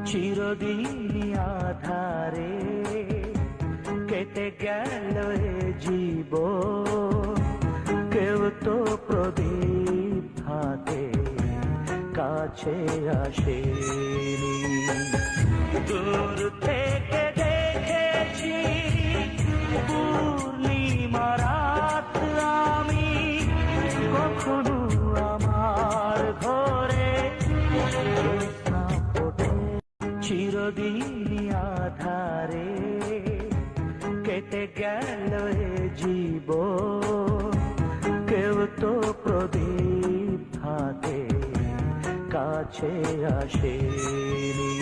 চিরদিন আধারে কেটে গেল এ জীবন, কেউ তো প্রদীপ হাতে কাছে আসেনি। দূর থেকে দেখেছি পূর্ণিমা রাত আমি, কখনো আমার ঘরে জ্যোৎস্না ফোটে। চিরদিন আধারে কেটে গেল এ জীবন, কেউ তো প্রদীপ হাতে কাছে আসেনি।